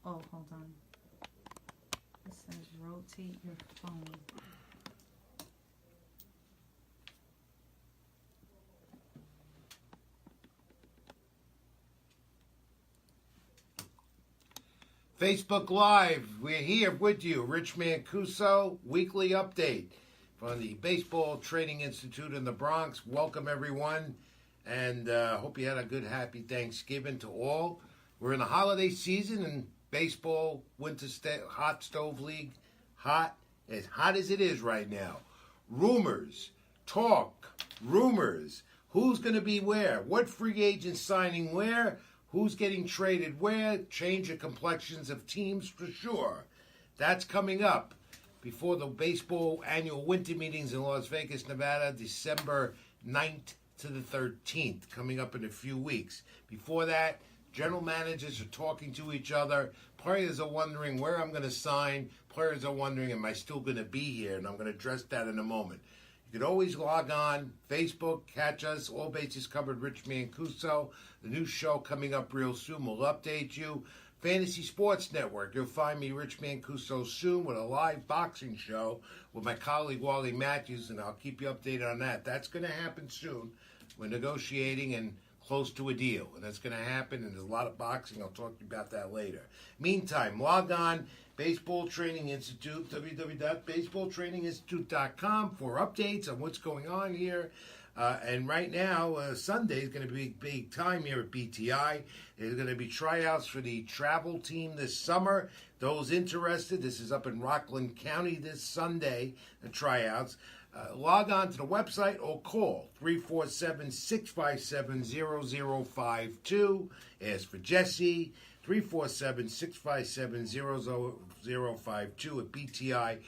Oh, hold on. It says rotate your phone. Facebook Live, we're here with you. Rich Mancuso, weekly update from the Baseball Training Institute in the Bronx. Welcome, everyone, and hope you had a good, happy Thanksgiving to all. We're in the holiday season, and baseball, hot stove league, as hot as it is right now. Rumors, rumors. Who's going to be where? What free agents signing where? Who's getting traded where? Change of complexions of teams for sure. That's coming up before the baseball annual winter meetings in Las Vegas, Nevada, December 9th to the 13th, coming up in a few weeks. Before that, general managers are talking to each other. Players are wondering where I'm going to sign. Players are wondering, am I still going to be here? And I'm going to address that in a moment. You can always log on, Facebook, catch us, All Bases Covered, Rich Mancuso. The new show coming up real soon. We'll update you. Fantasy Sports Network. You'll find me, Rich Mancuso, soon with a live boxing show with my colleague, Wally Matthews, and I'll keep you updated on that. That's going to happen soon. We're negotiating and close to a deal, and that's going to happen, and there's a lot of boxing. I'll talk to you about that later. Meantime, log on, Baseball Training Institute, www.baseballtraininginstitute.com for updates on what's going on here. And right now, Sunday is going to be a big time here at BTI. There's going to be tryouts for the travel team this summer. Those interested, this is up in Rockland County this Sunday, the tryouts. Log on to the website or call 347-657-0052. Ask for Jesse, 347-657-0052 at BTI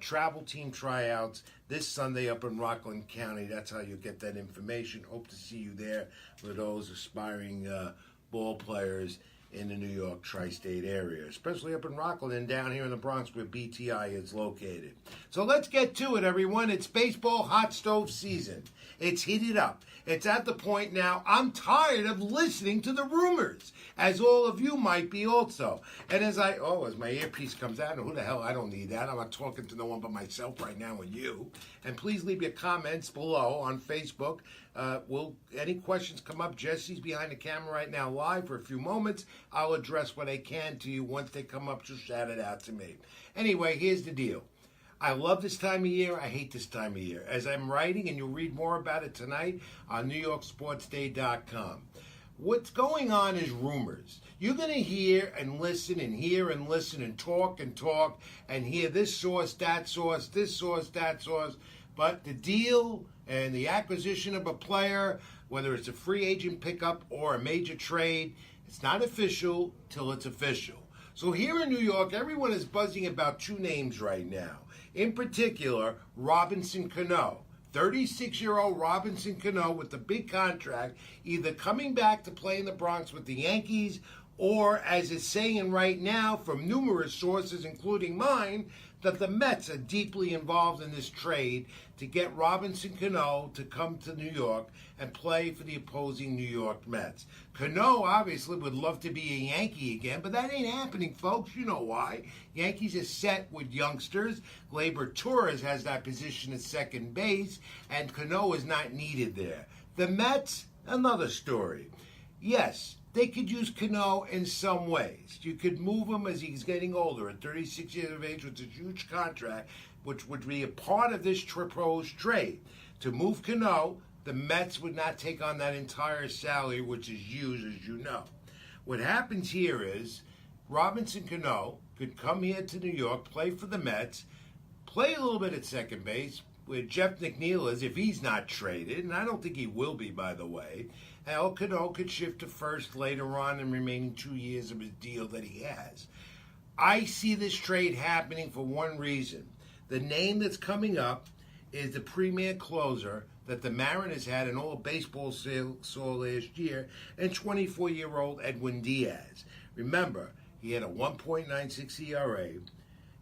Travel Team Tryouts this Sunday up in Rockland County. That's how you get that information. Hope to see you there for those aspiring ball players in the New York tri-state area, especially up in Rockland and down here in the Bronx where BTI is located. So let's get to it, everyone. It's baseball hot stove season. It's heated up. It's at the point now I'm tired of listening to the rumors, as all of you might be also. And as my earpiece comes out, and who the hell, I don't need that. I'm not talking to no one but myself right now and you. And please leave your comments below on Facebook. Will any questions come up? Jesse's behind the camera right now live for a few moments. I'll address what I can to you. Once they come up, just shout it out to me. Anyway, here's the deal. I love this time of year. I hate this time of year. As I'm writing, and you'll read more about it tonight on NewYorkSportsDay.com. What's going on is rumors. You're going to hear and listen and hear and listen and talk and hear this source, that source, this source, that source. But the deal and the acquisition of a player, whether it's a free agent pickup or a major trade, it's not official till it's official. So here in New York, everyone is buzzing about two names right now. In particular, Robinson Cano. 36-year-old Robinson Cano with the big contract, either coming back to play in the Bronx with the Yankees or, as it's saying right now from numerous sources, including mine, that the Mets are deeply involved in this trade to get Robinson Cano to come to New York and play for the opposing New York Mets. Cano obviously would love to be a Yankee again, but that ain't happening, folks. You know why. Yankees are set with youngsters. Gleyber Torres has that position at second base, and Cano is not needed there. The Mets, another story. Yes, they could use Cano in some ways. You could move him as he's getting older at 36 years of age with a huge contract, which would be a part of this proposed trade. To move Cano, the Mets would not take on that entire salary, which is huge, as you know. What happens here is Robinson Cano could come here to New York, play for the Mets, play a little bit at second base, where Jeff McNeil is if he's not traded, and I don't think he will be, by the way. El Cano could shift to first later on in remaining 2 years of his deal that he has. I see this trade happening for one reason. The name that's coming up is the premier closer that the Mariners had in all baseball saw last year, and 24-year-old Edwin Diaz. Remember, he had a 1.96 ERA,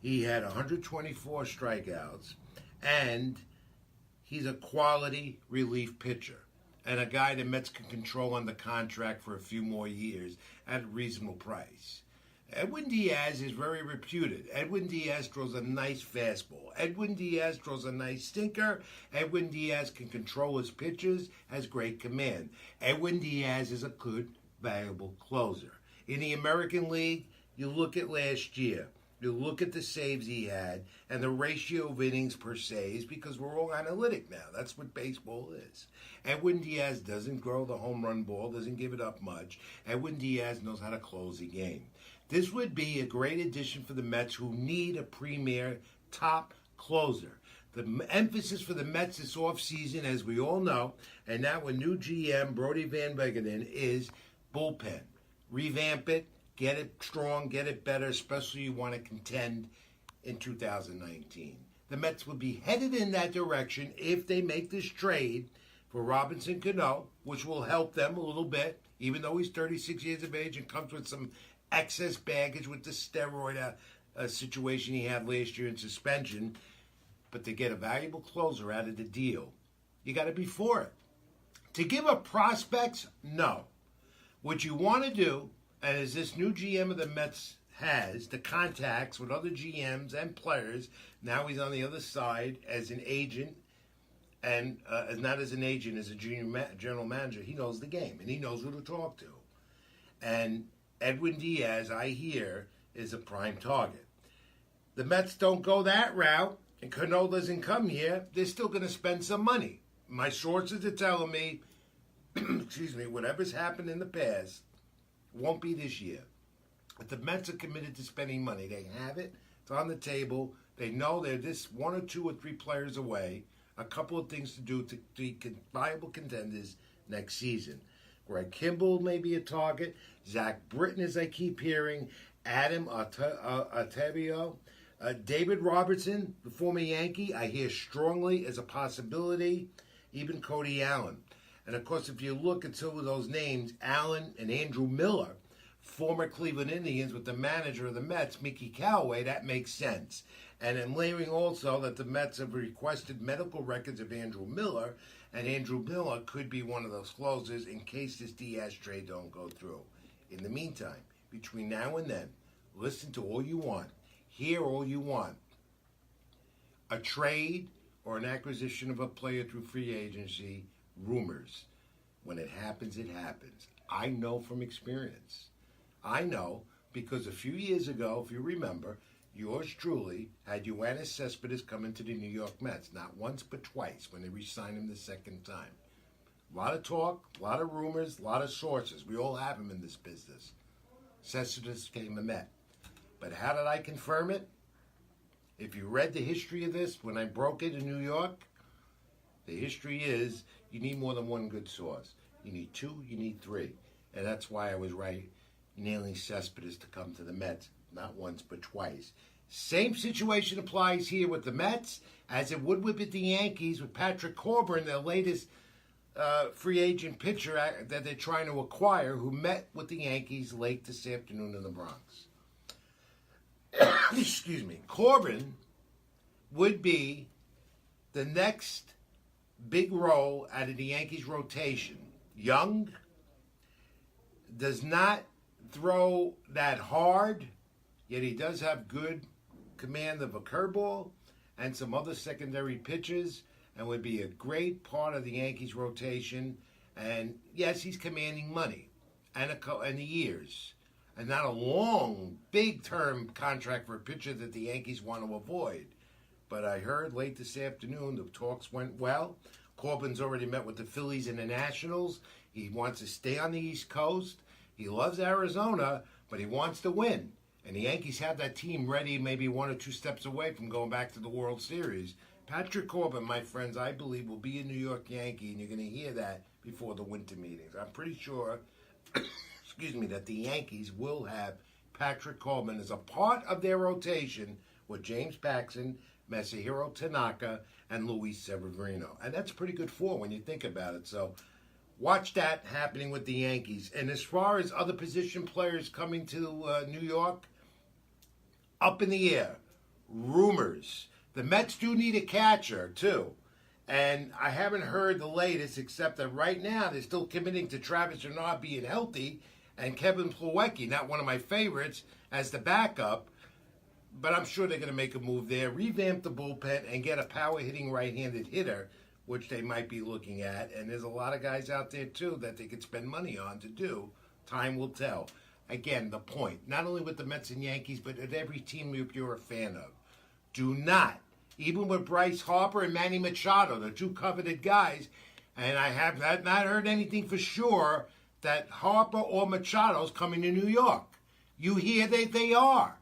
he had 124 strikeouts, and he's a quality relief pitcher and a guy the Mets can control on the contract for a few more years at a reasonable price. Edwin Diaz is very reputed. Edwin Diaz throws a nice fastball. Edwin Diaz throws a nice sinker. Edwin Diaz can control his pitches, has great command. Edwin Diaz is a good, valuable closer. In the American League, you look at last year. You look at the saves he had and the ratio of innings per saves because we're all analytic now. That's what baseball is. Edwin Diaz doesn't grow the home run ball, doesn't give it up much. Edwin Diaz knows how to close the game. This would be a great addition for the Mets who need a premier top closer. The emphasis for the Mets this offseason, as we all know, and now with new GM Brody Van Wegenen, is bullpen. Revamp it, get it strong, get it better, especially you want to contend in 2019. The Mets would be headed in that direction if they make this trade for Robinson Cano, which will help them a little bit, even though he's 36 years of age and comes with some excess baggage with the steroid situation he had last year in suspension. But to get a valuable closer out of the deal, you got to be for it. To give up prospects, no. What you want to do, and as this new GM of the Mets has, the contacts with other GMs and players, now he's on the other side as an agent, and not as an agent, as a general manager. He knows the game, and he knows who to talk to. And Edwin Diaz, I hear, is a prime target. The Mets don't go that route, and Cano doesn't come here, they're still going to spend some money. My sources are telling me, excuse me, whatever's happened in the past won't be this year. If the Mets are committed to spending money, they have it. It's on the table. They know they're just 1 or 2 or 3 players away. A couple of things to do to be viable contenders next season. Greg Kimball may be a target. Zach Britton, as I keep hearing. Adam Ottavio. David Robertson, the former Yankee, I hear strongly as a possibility. Even Cody Allen. And, of course, if you look at some of those names, Allen and Andrew Miller, former Cleveland Indians with the manager of the Mets, Mickey Callaway, that makes sense. And I'm layering also that the Mets have requested medical records of Andrew Miller, and Andrew Miller could be one of those closers in case this Diaz trade don't go through. In the meantime, between now and then, listen to all you want, hear all you want. A trade or an acquisition of a player through free agency, rumors. When it happens, it happens. I know from experience. I know because a few years ago, if you remember, yours truly had Yoenis Cespedes come into the New York Mets, not once but twice when they re-signed him the second time. A lot of talk, a lot of rumors, a lot of sources. We all have them in this business. Cespedes became a Met. But how did I confirm it? If you read the history of this, when I broke it in New York, the history is you need more than one good source. You need 2, you need 3. And that's why I was right, nailing Cespedes to come to the Mets, not once but twice. Same situation applies here with the Mets as it would with the Yankees with Patrick Corbin, their latest free agent pitcher that they're trying to acquire, who met with the Yankees late this afternoon in the Bronx. Excuse me. Corbin would be the next big role out of the Yankees rotation. Young, does not throw that hard, yet he does have good command of a curveball and some other secondary pitches, and would be a great part of the Yankees rotation. And yes, he's commanding money and the years, and not a long, big-term contract for a pitcher that the Yankees want to avoid. But I heard late this afternoon the talks went well. Corbin's already met with the Phillies and the Nationals. He wants to stay on the East Coast. He loves Arizona, but he wants to win. And the Yankees have that team ready, maybe 1 or 2 steps away from going back to the World Series. Patrick Corbin, my friends, I believe will be a New York Yankee, and you're going to hear that before the winter meetings. I'm pretty sure, excuse me, that the Yankees will have Patrick Corbin as a part of their rotation with James Paxton, Masahiro Tanaka, and Luis Severino. And that's a pretty good 4 when you think about it. So watch that happening with the Yankees. And as far as other position players coming to New York, up in the air. Rumors. The Mets do need a catcher, too. And I haven't heard the latest, except that right now they're still committing to Travis Bernard being healthy. and Kevin Plawecki, not one of my favorites, as the backup. But I'm sure they're going to make a move there, revamp the bullpen, and get a power-hitting right-handed hitter, which they might be looking at. And there's a lot of guys out there, too, that they could spend money on to do. Time will tell. Again, the point, not only with the Mets and Yankees, but at every team you're a fan of. Do not, even with Bryce Harper and Manny Machado, the two coveted guys, and I have not heard anything for sure that Harper or Machado's coming to New York. You hear that they are.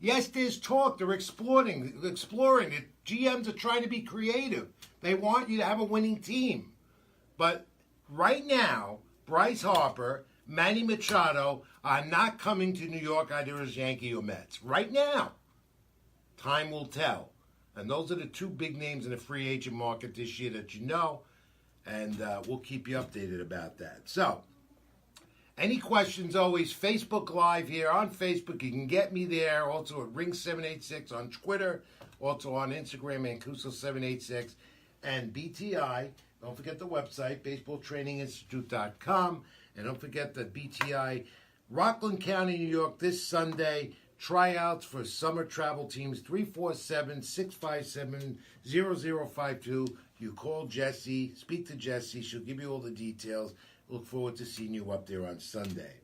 Yes, there's talk. They're exploring it. GMs are trying to be creative. They want you to have a winning team. But right now, Bryce Harper, Manny Machado are not coming to New York either as Yankee or Mets. Right now. Time will tell. And those are the two big names in the free agent market this year that you know. And we'll keep you updated about that. So, any questions, always Facebook Live here on Facebook. You can get me there. Also at Ring786 on Twitter. Also on Instagram, Mancuso786. And BTI, don't forget the website, baseballtraininginstitute.com. And don't forget the BTI, Rockland County, New York, this Sunday. Tryouts for summer travel teams, 347-657-0052. You call Jessie, speak to Jessie. She'll give you all the details. Look forward to seeing you up there on Sunday.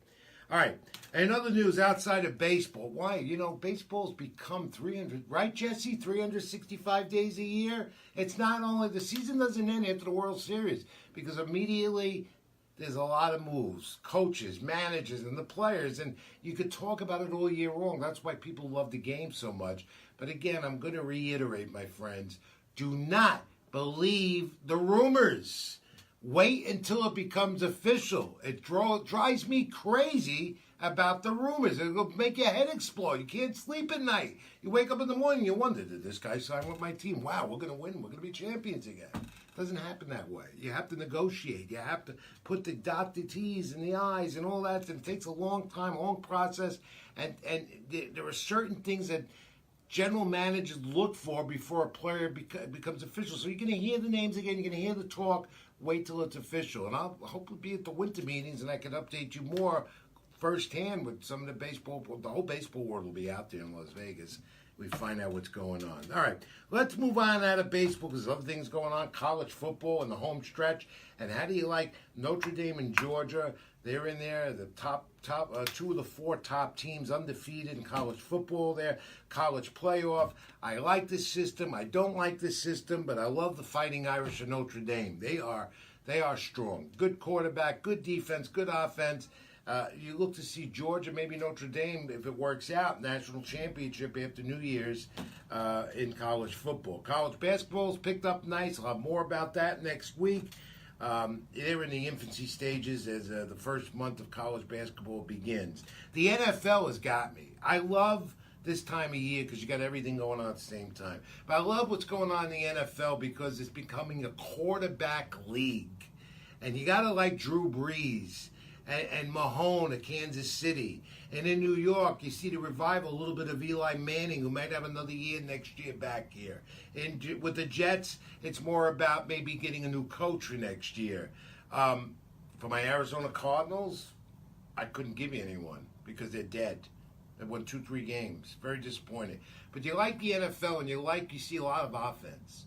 All right. And other news outside of baseball. Why? You know, baseball's become 300, right, Jesse? 365 days a year. It's not only, the season doesn't end after the World Series because immediately there's a lot of moves, coaches, managers, and the players. And you could talk about it all year long. That's why people love the game so much. But again, I'm going to reiterate, my friends, do not believe the rumors. Wait until it becomes official. It drives me crazy about the rumors. It'll make your head explode. You can't sleep at night. You wake up in the morning, you wonder, did this guy sign with my team? Wow, we're going to win. We're going to be champions again. It doesn't happen that way. You have to negotiate. You have to put the dot the T's and the I's and all that. And it takes a long time, a long process. And there are certain things that general managers look for before a player becomes official. So you're going to hear the names again. You're going to hear the talk. Wait till it's official. And I'll hope to be at the winter meetings and I can update you more firsthand with some of the baseball. The whole baseball world will be out there in Las Vegas. We find out what's going on. All right, let's move on out of baseball because other things going on. College football and the home stretch. And how do you like Notre Dame and Georgia? They're in there, the top two of the four top teams undefeated in college football there. College playoff. I like this system. I don't like this system, but I love the Fighting Irish of Notre Dame. They are strong. Good quarterback, good defense, good offense. You look to see Georgia, maybe Notre Dame, if it works out, national championship after New Year's in college football. College basketball's picked up nice. I'll have more about that next week. They're in the infancy stages as the first month of college basketball begins. The NFL has got me. I love this time of year because you got everything going on at the same time. But I love what's going on in the NFL because it's becoming a quarterback league. And you got to like Drew Brees and Mahone at Kansas City. And in New York, you see the revival, a little bit of Eli Manning, who might have another year next year back here. And with the Jets, it's more about maybe getting a new coach for next year. For my Arizona Cardinals, I couldn't give you anyone because they're dead. They won 2-3 games. Very disappointing. But you like the NFL and you see a lot of offense.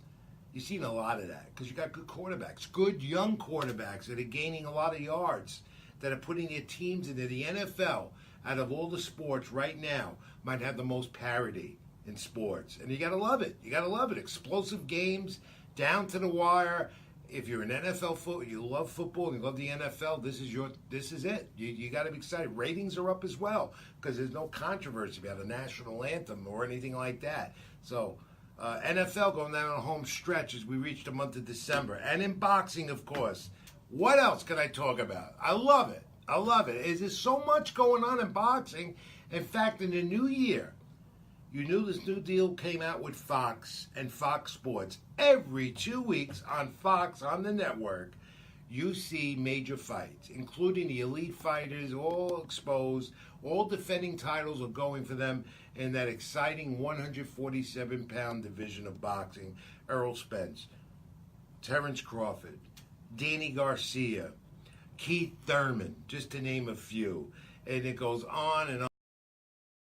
You've seen a lot of that because you got good quarterbacks, good young quarterbacks that are gaining a lot of yards, that are putting their teams into the NFL. Out of all the sports right now, might have the most parity in sports. And you got to love it. You got to love it. Explosive games, down to the wire. If you're an NFL football, you love football and you love the NFL, this is it. You got to be excited. Ratings are up as well because there's no controversy about a national anthem or anything like that. So NFL going down on a home stretch as we reach the month of December. And in boxing, of course. What else can I talk about? I love it. I love it. There's so much going on in boxing. In fact, in the new year, you knew this new deal came out with Fox and Fox Sports. Every 2 weeks on Fox, on the network, you see major fights, including the elite fighters, all exposed, all defending titles are going for them in that exciting 147-pound division of boxing. Errol Spence, Terrence Crawford, Danny Garcia, Keith Thurman, just to name a few. And it goes on and on.